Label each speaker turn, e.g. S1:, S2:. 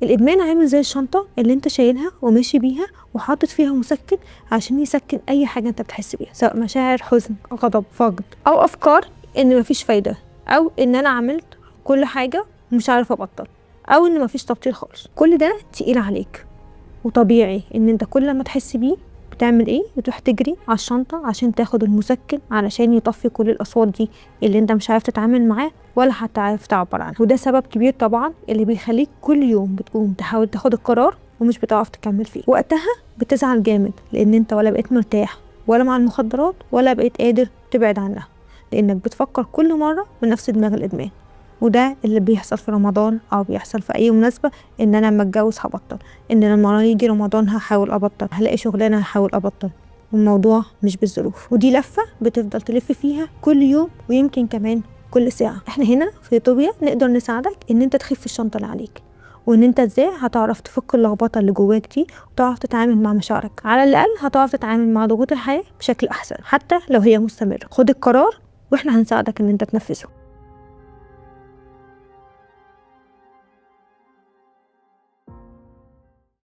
S1: الادمان عامل زي الشنطه اللي انت شايلها وماشي بيها وحاطط فيها مسكن عشان يسكن اي حاجه انت بتحس بيها، سواء مشاعر حزن، غضب، فقد، او افكار ان مفيش فايده، او ان انا عملت كل حاجه ومش عارفه ابطل، او ان مفيش تبطيل خالص. كل ده تقيل عليك، وطبيعي ان انت كل ما تحس بيه بتعمل ايه؟ بتروح تجري على الشنطه عشان تاخد المسكن علشان يطفي كل الاصوات دي اللي انت مش عارف تتعامل معاه ولا حتى عارف تعبر عنها. وده سبب كبير طبعا اللي بيخليك كل يوم بتقوم تحاول تاخد القرار ومش بتعرف تكمل فيه. وقتها بتزعل جامد لان انت ولا بقيت مرتاح ولا مع المخدرات ولا بقيت قادر تبعد عنها، لانك بتفكر كل مره بنفس دماغ الادمان. وده اللي بيحصل في رمضان او بيحصل في اي مناسبه، ان انا لما اتجوز هبطل، ان لما يجي رمضان هحاول ابطل، هلاقي شغلانه هحاول ابطل. والموضوع مش بالظروف، ودي لفه بتفضل تلف فيها كل يوم ويمكن كمان كل ساعه. احنا هنا في يوتوبيا نقدر نساعدك ان انت تخف الشنطه اللي عليك، وان انت ازاي هتعرف تفك اللخبطه اللي جواك دي وتعرف تتعامل مع مشاعرك. على الاقل هتعرف تتعامل مع ضغوط الحياه بشكل احسن حتى لو هي مستمره. خد القرار واحنا هنساعدك ان انت تنفذه.